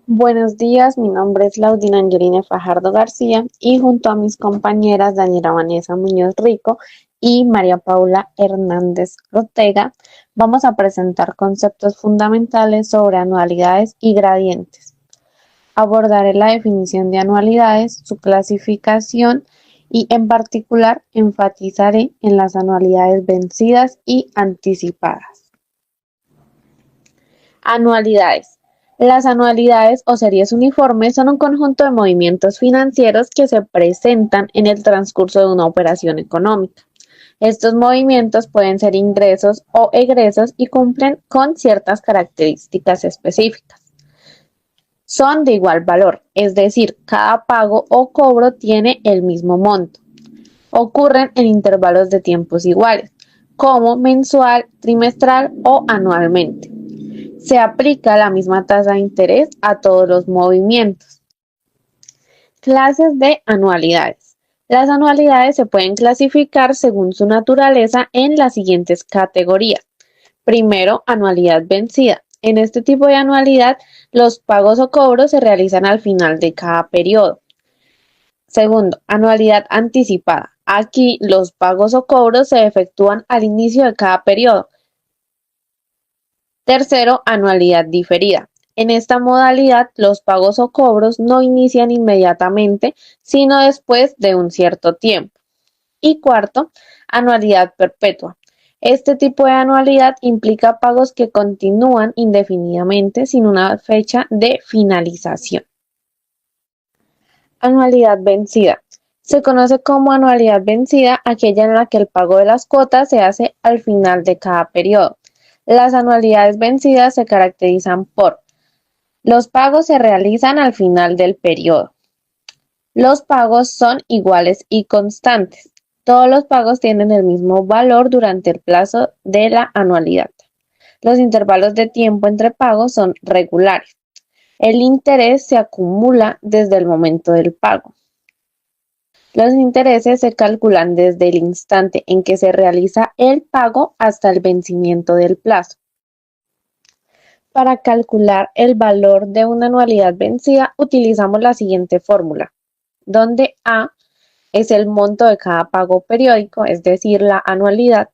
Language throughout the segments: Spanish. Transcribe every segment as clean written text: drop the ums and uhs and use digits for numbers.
Buenos días, mi nombre es Laudina Angelina Fajardo García y junto a mis compañeras Daniela Vanessa Muñoz Rico y María Paula Hernández Ortega, vamos a presentar conceptos fundamentales sobre anualidades y gradientes. Abordaré la definición de anualidades, su clasificación y en particular enfatizaré en las anualidades vencidas y anticipadas. Anualidades. Las anualidades o series uniformes son un conjunto de movimientos financieros que se presentan en el transcurso de una operación económica. Estos movimientos pueden ser ingresos o egresos y cumplen con ciertas características específicas. Son de igual valor, es decir, cada pago o cobro tiene el mismo monto. Ocurren en intervalos de tiempos iguales, como mensual, trimestral o anualmente. Se aplica la misma tasa de interés a todos los movimientos. Clases de anualidades. Las anualidades se pueden clasificar según su naturaleza en las siguientes categorías. Primero, anualidad vencida. En este tipo de anualidad, los pagos o cobros se realizan al final de cada periodo. Segundo, anualidad anticipada. Aquí los pagos o cobros se efectúan al inicio de cada periodo. Tercero, anualidad diferida. En esta modalidad, los pagos o cobros no inician inmediatamente, sino después de un cierto tiempo. Y cuarto, anualidad perpetua. Este tipo de anualidad implica pagos que continúan indefinidamente sin una fecha de finalización. Anualidad vencida. Se conoce como anualidad vencida aquella en la que el pago de las cuotas se hace al final de cada periodo. Las anualidades vencidas se caracterizan por los pagos se realizan al final del periodo. Los pagos son iguales y constantes. Todos los pagos tienen el mismo valor durante el plazo de la anualidad. Los intervalos de tiempo entre pagos son regulares. El interés se acumula desde el momento del pago. Los intereses se calculan desde el instante en que se realiza el pago hasta el vencimiento del plazo. Para calcular el valor de una anualidad vencida, utilizamos la siguiente fórmula, donde A es el monto de cada pago periódico, es decir, la anualidad,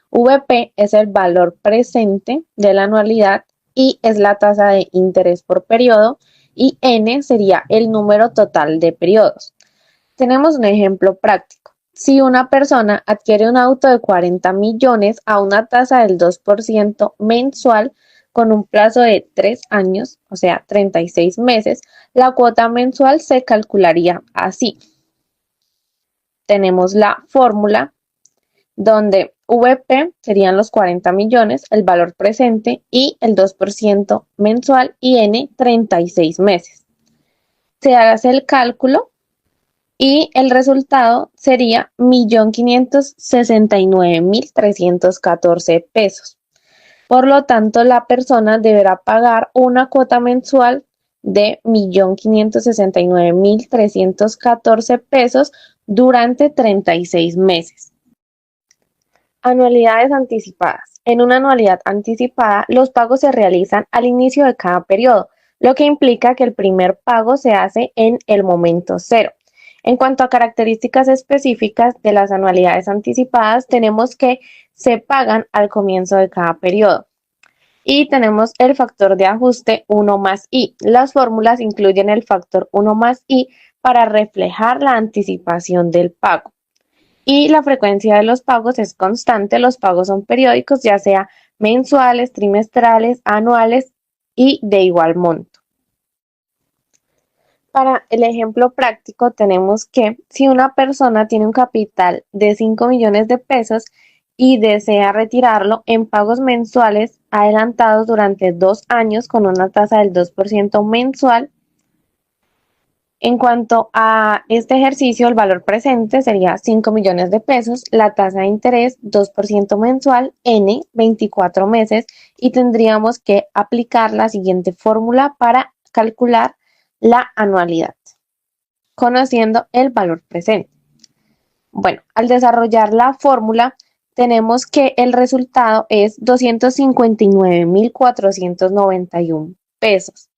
VP es el valor presente de la anualidad, I es la tasa de interés por periodo y N sería el número total de periodos. Tenemos un ejemplo práctico. Si una persona adquiere un auto de 40 millones a una tasa del 2% mensual con un plazo de 3 años, o sea, 36 meses, la cuota mensual se calcularía así. Tenemos la fórmula donde VP serían los 40 millones, el valor presente y el 2% mensual y N 36 meses. Se hace el cálculo y el resultado sería 1.569.314 pesos. Por lo tanto, la persona deberá pagar una cuota mensual de 1.569.314 pesos durante 36 meses. Anualidades anticipadas. En una anualidad anticipada, los pagos se realizan al inicio de cada periodo, lo que implica que el primer pago se hace en el momento cero. En cuanto a características específicas de las anualidades anticipadas, tenemos que se pagan al comienzo de cada periodo. Y tenemos el factor de ajuste 1 más I. Las fórmulas incluyen el factor 1 más I para reflejar la anticipación del pago. Y la frecuencia de los pagos es constante. Los pagos son periódicos, ya sea mensuales, trimestrales, anuales y de igual monto. Para el ejemplo práctico tenemos que si una persona tiene un capital de 5 millones de pesos y desea retirarlo en pagos mensuales adelantados durante 2 años con una tasa del 2% mensual. En cuanto a este ejercicio, el valor presente sería 5 millones de pesos, la tasa de interés 2% mensual, N 24 meses y tendríamos que aplicar la siguiente fórmula para calcular la anualidad, conociendo el valor presente. Bueno, al desarrollar la fórmula, tenemos que el resultado es 259.491 pesos.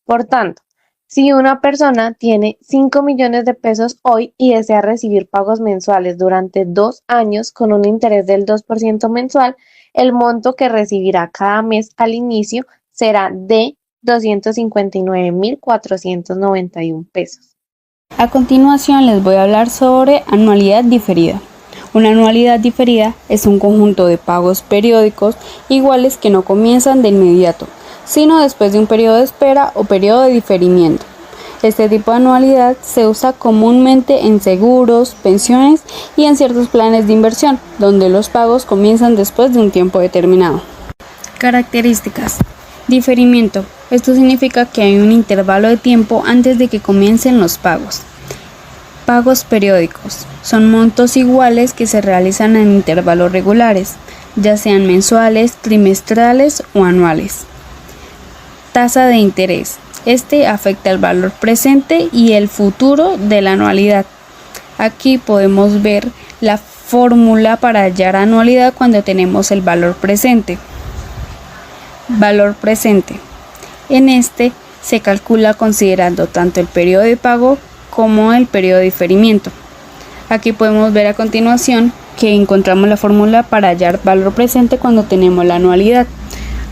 Por tanto, si una persona tiene 5 millones de pesos hoy y desea recibir pagos mensuales durante 2 años con un interés del 2% mensual, el monto que recibirá cada mes al inicio será de 259.491 pesos. A continuación les voy a hablar sobre anualidad diferida. Una anualidad diferida es un conjunto de pagos periódicos iguales que no comienzan de inmediato, sino después de un periodo de espera o periodo de diferimiento. Este tipo de anualidad se usa comúnmente en seguros, pensiones y en ciertos planes de inversión, donde los pagos comienzan después de un tiempo determinado. Características. Diferimiento. Esto significa que hay un intervalo de tiempo antes de que comiencen los pagos. Pagos periódicos. Son montos iguales que se realizan en intervalos regulares, ya sean mensuales, trimestrales o anuales. Tasa de interés. Este afecta el valor presente y el futuro de la anualidad. Aquí podemos ver la fórmula para hallar anualidad cuando tenemos el valor presente. Valor presente. En este se calcula considerando tanto el periodo de pago como el periodo de diferimiento. Aquí podemos ver a continuación que encontramos la fórmula para hallar valor presente cuando tenemos la anualidad,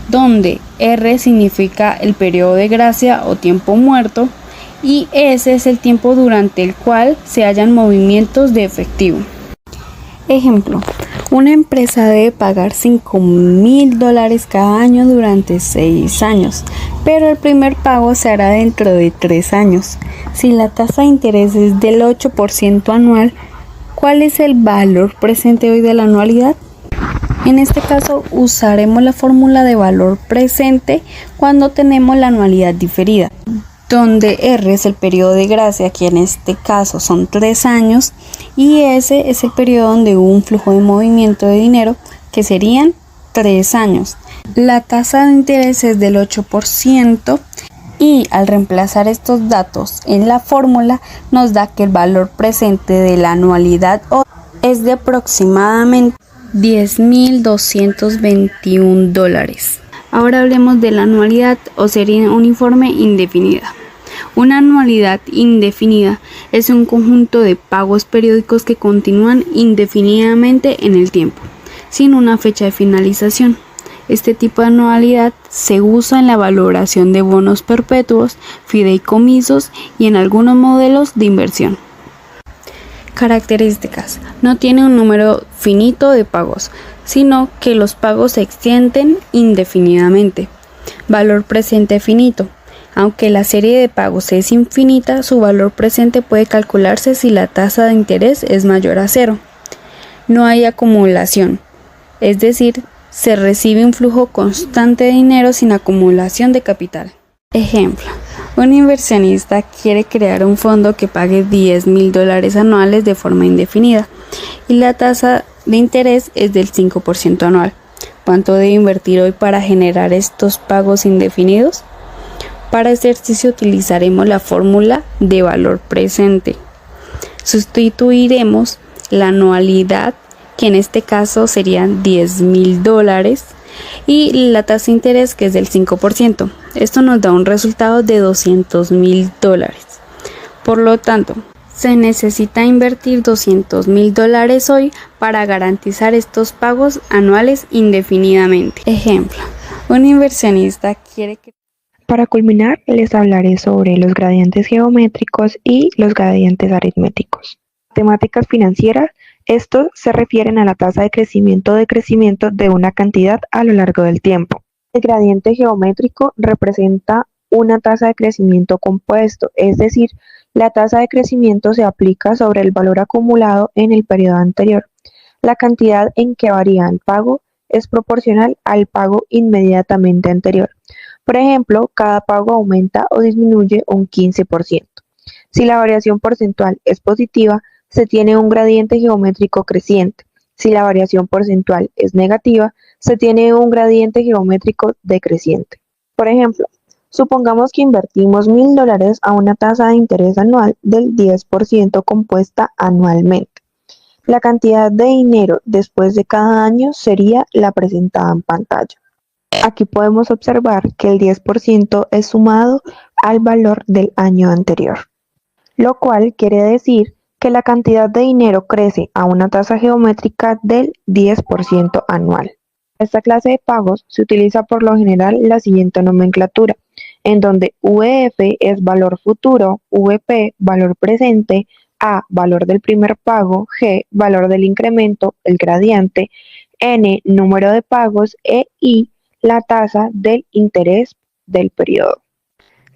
donde R significa el periodo de gracia o tiempo muerto y S es el tiempo durante el cual se hallan movimientos de efectivo. Ejemplo, una empresa debe pagar $5,000 cada año durante 6 años, pero el primer pago se hará dentro de 3 años. Si la tasa de interés es del 8% anual, ¿cuál es el valor presente hoy de la anualidad? En este caso usaremos la fórmula de valor presente cuando tenemos la anualidad diferida, donde R es el periodo de gracia, que en este caso son 3 años, y S es el periodo donde hubo un flujo de movimiento de dinero, que serían 3 años. La tasa de interés es del 8% y al reemplazar estos datos en la fórmula nos da que el valor presente de la anualidad es de aproximadamente $10,221. Ahora hablemos de la anualidad o serie uniforme indefinida. Una anualidad indefinida es un conjunto de pagos periódicos que continúan indefinidamente en el tiempo, sin una fecha de finalización. Este tipo de anualidad se usa en la valoración de bonos perpetuos, fideicomisos y en algunos modelos de inversión. Características. No tiene un número finito de pagos, sino que los pagos se extienden indefinidamente. Valor presente finito. Aunque la serie de pagos es infinita, su valor presente puede calcularse si la tasa de interés es mayor a 0. No hay acumulación, es decir, se recibe un flujo constante de dinero sin acumulación de capital. Ejemplo. Un inversionista quiere crear un fondo que pague $10,000 anuales de forma indefinida y la tasa de interés es del 5% anual. ¿Cuánto debe invertir hoy para generar estos pagos indefinidos? Para este ejercicio utilizaremos la fórmula de valor presente. Sustituiremos la anualidad, que en este caso serían $10,000, y la tasa de interés, que es del 5%. Esto nos da un resultado de $200,000. Por lo tanto, se necesita invertir $200,000 hoy para garantizar estos pagos anuales indefinidamente. Ejemplo, un inversionista quiere que... Para culminar, les hablaré sobre los gradientes geométricos y los gradientes aritméticos. Temáticas financieras. Estos se refieren a la tasa de crecimiento o decrecimiento de una cantidad a lo largo del tiempo. El gradiente geométrico representa una tasa de crecimiento compuesto, es decir, la tasa de crecimiento se aplica sobre el valor acumulado en el periodo anterior. La cantidad en que varía el pago es proporcional al pago inmediatamente anterior. Por ejemplo, cada pago aumenta o disminuye un 15%. Si la variación porcentual es positiva, se tiene un gradiente geométrico creciente. Si la variación porcentual es negativa, se tiene un gradiente geométrico decreciente. Por ejemplo, supongamos que invertimos $1,000 a una tasa de interés anual del 10% compuesta anualmente. La cantidad de dinero después de cada año sería la presentada en pantalla. Aquí podemos observar que el 10% es sumado al valor del año anterior, lo cual quiere decir que la cantidad de dinero crece a una tasa geométrica del 10% anual. Esta clase de pagos se utiliza por lo general la siguiente nomenclatura, en donde VF es valor futuro, VP valor presente, A valor del primer pago, G valor del incremento, el gradiente, N número de pagos e I la tasa del interés del periodo.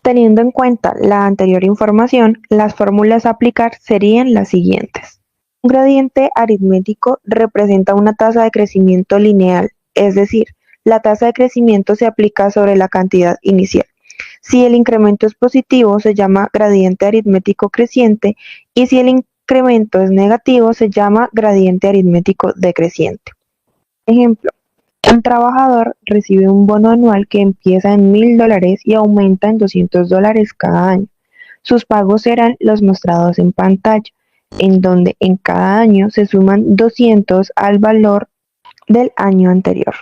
Teniendo en cuenta la anterior información, las fórmulas a aplicar serían las siguientes. Un gradiente aritmético representa una tasa de crecimiento lineal, es decir, la tasa de crecimiento se aplica sobre la cantidad inicial. Si el incremento es positivo, se llama gradiente aritmético creciente, y si el incremento es negativo, se llama gradiente aritmético decreciente. Ejemplo. Un trabajador recibe un bono anual que empieza en $1,000 y aumenta en $200 cada año. Sus pagos serán los mostrados en pantalla, en donde en cada año se suman 200 al valor del año anterior.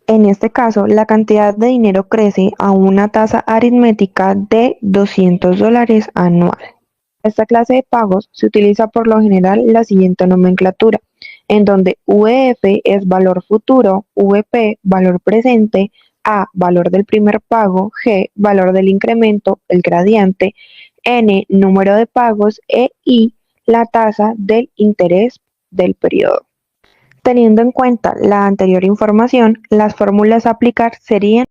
En este caso, la cantidad de dinero crece a una tasa aritmética de $200 anual. Esta clase de pagos se utiliza por lo general la siguiente nomenclatura, en donde VF es valor futuro, VP valor presente, A valor del primer pago, G valor del incremento, el gradiente, N número de pagos e I la tasa del interés del periodo. Teniendo en cuenta la anterior información, las fórmulas a aplicar serían